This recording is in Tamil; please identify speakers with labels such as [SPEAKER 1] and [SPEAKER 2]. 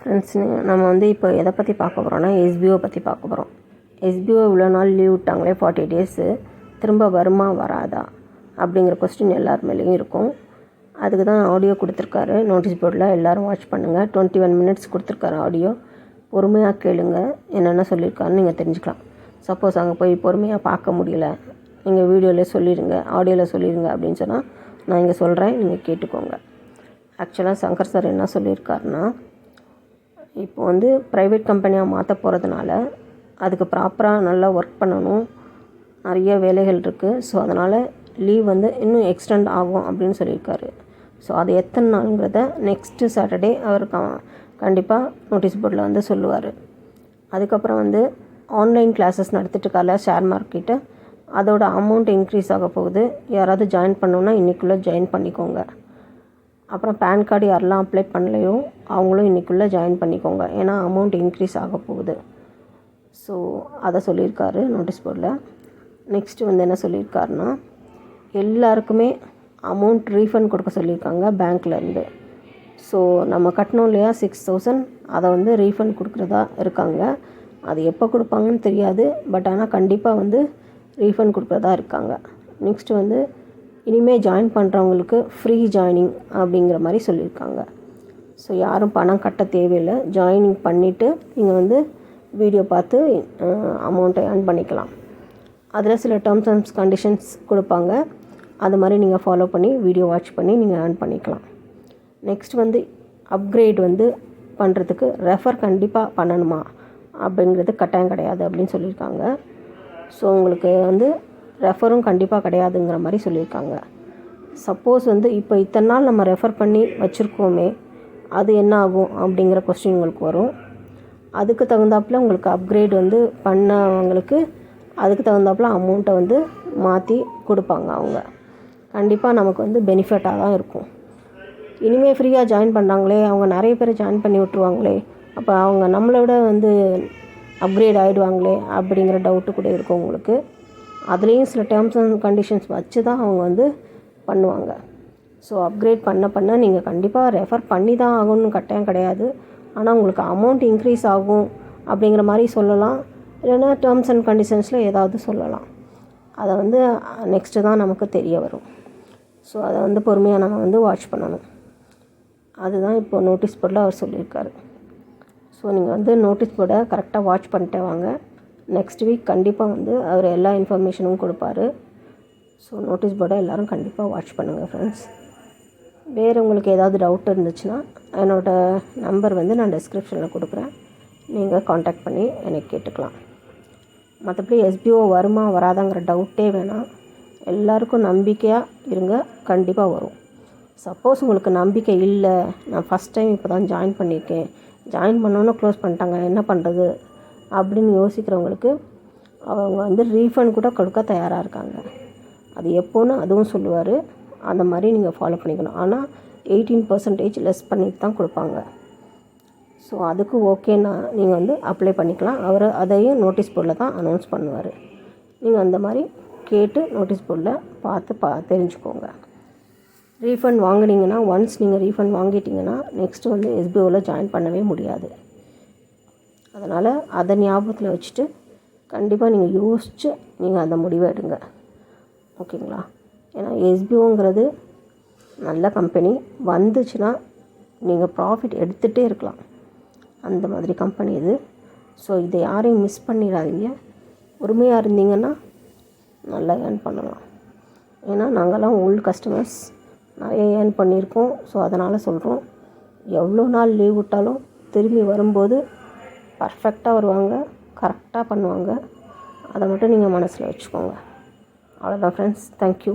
[SPEAKER 1] ஃப்ரெண்ட்ஸ், நம்ம வந்து இப்போ எதை பற்றி பார்க்க போகிறோன்னா எஸ்பிஓ பற்றி பார்க்க போகிறோம். எஸ்பிஓ இவ்வளோ நாள் லீவ் விட்டாங்களே 40 டேஸு, திரும்ப வருமா வராதா அப்படிங்கிற கொஸ்டின் எல்லார் மேலேயும் இருக்கும். அதுக்கு தான் ஆடியோ கொடுத்துருக்காரு நோட்டீஸ் போர்டில். எல்லோரும் வாட்ச் பண்ணுங்கள். 21 மினிட்ஸ் கொடுத்துருக்காரு ஆடியோ. பொறுமையாக கேளுங்க, என்னென்ன சொல்லியிருக்காருன்னு நீங்கள் தெரிஞ்சுக்கலாம். சப்போஸ் அங்கே போய் பொறுமையாக பார்க்க முடியல, நீங்கள் வீடியோவில் சொல்லிடுங்க, ஆடியோவில் சொல்லிடுங்க அப்படின்னு சொன்னால் நான் இங்கே சொல்கிறேன், நீங்கள் கேட்டுக்கோங்க. ஆக்சுவலாக சங்கர் சார் என்ன சொல்லியிருக்காருன்னா, இப்போ வந்து ப்ரைவேட் கம்பெனியாக மாற்ற போகிறதுனால அதுக்கு ப்ராப்பராக நல்லா ஒர்க் பண்ணணும், நிறைய வேலைகள் இருக்குது. ஸோ அதனால் லீவ் வந்து இன்னும் எக்ஸ்டெண்ட் ஆகும் அப்படின்னு சொல்லியிருக்காரு. ஸோ அது எத்தனை நாளுங்கிறத நெக்ஸ்ட்டு சாட்டர்டே அவர் கண்டிப்பாக நோட்டீஸ் போர்டில் வந்து சொல்லுவார். அதுக்கப்புறம் வந்து ஆன்லைன் கிளாஸஸ் நடத்திட்டு இருக்கால ஷேர் மார்க்கெட்டு, அதோட அமௌண்ட் இன்க்ரீஸ் ஆக போகுது. யாராவது ஜாயின் பண்ணணுன்னா இன்றைக்குள்ளே ஜாயின் பண்ணிக்கோங்க. அப்புறம் பேன் கார்டு யாரெல்லாம் அப்ளை பண்ணலையோ அவங்களும் இன்றைக்குள்ளே ஜாயின் பண்ணிக்கோங்க, ஏன்னா அமௌண்ட் இன்க்ரீஸ் ஆக போகுது. ஸோ அதை சொல்லியிருக்காரு நோட்டீஸ் போர்டில். நெக்ஸ்ட்டு வந்து என்ன சொல்லியிருக்காருன்னா, எல்லாருக்குமே அமௌண்ட் ரீஃபண்ட் கொடுக்க சொல்லியிருக்காங்க பேங்க்லேருந்து. ஸோ நம்ம கட்டணும் இல்லையா 6000, அதை வந்து ரீஃபண்ட் கொடுக்குறதா இருக்காங்க. அது எப்போ கொடுப்பாங்கன்னு தெரியாது, பட் ஆனால் கண்டிப்பாக வந்து ரீஃபண்ட் கொடுக்குறதா இருக்காங்க. நெக்ஸ்ட்டு வந்து இனிமேல் ஜாயின் பண்ணுறவங்களுக்கு ஃப்ரீ ஜாயினிங் அப்படிங்கிற மாதிரி சொல்லியிருக்காங்க. ஸோ யாரும் பணம் கட்ட தேவையில்லை, ஜாயினிங் பண்ணிவிட்டு நீங்கள் வந்து வீடியோ பார்த்து அமௌண்ட்டை ஏர்ன் பண்ணிக்கலாம். அதில் சில டேர்ம்ஸ் அண்ட் கண்டிஷன்ஸ் கொடுப்பாங்க, அது மாதிரி நீங்கள் ஃபாலோ பண்ணி வீடியோ வாட்ச் பண்ணி நீங்கள் ஏர்ன் பண்ணிக்கலாம். நெக்ஸ்ட் வந்து அப்கிரேட் வந்து பண்ணுறதுக்கு ரெஃபர் கண்டிப்பாக பண்ணணுமா அப்படிங்கிறது கட்டாயம் கிடையாது அப்படின்னு சொல்லியிருக்காங்க. ஸோ உங்களுக்கு வந்து ரெஃபரும் கண்டிப்பாக கிடையாதுங்கிற மாதிரி சொல்லியிருக்காங்க. சப்போஸ் வந்து இப்போ இத்தனை நாள் நம்ம ரெஃபர் பண்ணி வச்சுருக்கோமே, அது என்ன ஆகும் அப்படிங்கிற கொஸ்டின் உங்களுக்கு வரும். அதுக்கு தகுந்தாப்பில் உங்களுக்கு அப்கிரேட் வந்து பண்ணவங்களுக்கு அதுக்கு தகுந்தாப்பில் அமௌண்ட்டை வந்து மாற்றி கொடுப்பாங்க. அவங்க கண்டிப்பாக நமக்கு வந்து பெனிஃபிட்டாக தான் இருக்கும். இனிமேல் ஃப்ரீயாக ஜாயின் பண்ணுறாங்களே, அவங்க நிறைய பேர் ஜாயின் பண்ணி விட்ருவாங்களே, அப்போ அவங்க நம்மளோட வந்து அப்கிரேட் ஆகிடுவாங்களே அப்படிங்கிற டவுட்டு கூட இருக்கும் உங்களுக்கு. அதுலேயும் சில டேர்ம்ஸ் அண்ட் கண்டிஷன்ஸ் வச்சு தான் அவங்க வந்து பண்ணுவாங்க. ஸோ அப்கிரேட் பண்ண நீங்கள் கண்டிப்பாக ரெஃபர் பண்ணி தான் ஆகணும்னு கட்டாயம் கிடையாது. ஆனால் உங்களுக்கு அமௌண்ட் இன்க்ரீஸ் ஆகும் அப்படிங்கிற மாதிரி சொல்லலாம், இல்லைன்னா டேர்ம்ஸ் அண்ட் கண்டிஷன்ஸில் ஏதாவது சொல்லலாம். அதை வந்து நெக்ஸ்ட்டு தான் நமக்கு தெரிய வரும். ஸோ அதை வந்து பொறுமையாக நம்ம வந்து வாட்ச் பண்ணணும். அதுதான் இப்போ நோட்டீஸ் போர்டில் அவர் சொல்லியிருக்காரு. ஸோ நீங்கள் வந்து நோட்டீஸ் போர்டை கரெக்டாக வாட்ச் பண்ணிட்டே வாங்க. நெக்ஸ்ட் வீக் கண்டிப்பாக வந்து அவர் எல்லா இன்ஃபர்மேஷனும் கொடுப்பாரு. ஸோ நோட்டீஸ் போர்டை எல்லோரும் கண்டிப்பாக வாட்ச் பண்ணுங்கள் ஃப்ரெண்ட்ஸ். வேறு உங்களுக்கு ஏதாவது டவுட் இருந்துச்சுன்னா என்னோடய நம்பர் வந்து நான் டிஸ்கிரிப்ஷனில் கொடுக்குறேன், நீங்கள் காண்டாக்ட் பண்ணி எனக்கு கேட்டுக்கலாம். மற்றபடி எஸ்பிஓ வருமா வராதாங்கிற டவுட்டே வேணாம், எல்லாருக்கும் நம்பிக்கையாக இருங்க, கண்டிப்பாக வரும். சப்போஸ் உங்களுக்கு நம்பிக்கை இல்லை, நான் ஃபஸ்ட் டைம் இப்போ தான் ஜாயின் பண்ணியிருக்கேன், ஜாயின் பண்ணோன்னே க்ளோஸ் பண்ணிட்டாங்க, என்ன பண்ணுறது அப்படின்னு யோசிக்கிறவங்களுக்கு அவங்க வந்து ரீஃபண்ட் கூட கொடுக்க தயாராக இருக்காங்க. அது எப்போன்னு அதுவும் சொல்லுவார், அந்த மாதிரி நீங்கள் ஃபாலோ பண்ணிக்கணும். ஆனால் 18% லெஸ் பண்ணிட்டு தான் கொடுப்பாங்க. ஸோ அதுக்கு ஓகேன்னா நீங்கள் வந்து அப்ளை பண்ணிக்கலாம். அவர் அதையும் நோட்டீஸ் போர்டில் தான் அனௌன்ஸ் பண்ணுவார். நீங்கள் அந்த மாதிரி கேட்டு நோட்டீஸ் போர்டில் பார்த்து தெரிஞ்சுக்கோங்க. ரீஃபண்ட் வாங்கினீங்கன்னா, ஒன்ஸ் நீங்கள் ரீஃபண்ட் வாங்கிட்டீங்கன்னா நெக்ஸ்ட்டு வந்து எஸ்பிஓவில் ஜாயின் பண்ணவே முடியாது. அதனால் அதை ஞாபகத்தில் வச்சுட்டு கண்டிப்பாக நீங்கள் யோசித்து நீங்கள் அந்த முடிவை எடுங்க, ஓகேங்களா? ஏன்னா எஸ்பிஓங்கிறது நல்ல கம்பெனி, வந்துச்சுன்னா நீங்கள் ப்ராஃபிட் எடுத்துகிட்டே இருக்கலாம், அந்த மாதிரி கம்பெனி இது. ஸோ இதை யாரையும் மிஸ் பண்ணிடாதீங்க. பொறுமையாக இருந்தீங்கன்னா நல்லா ஏர்ன் பண்ணலாம். ஏன்னா நாங்கள்லாம் ஓல்டு கஸ்டமர்ஸ், நிறைய ஏர்ன் பண்ணியிருக்கோம். ஸோ அதனால் சொல்கிறோம், எவ்வளோ நாள் லீவ் விட்டாலும் திரும்பி வரும்போது பர்ஃபெக்டாக வருவாங்க, கரெக்டாக பண்ணுவாங்க. அதை மட்டும் நீங்கள் மனசில் வச்சுக்கோங்க. அவ்வளோதான் ஃப்ரெண்ட்ஸ், தேங்க்யூ.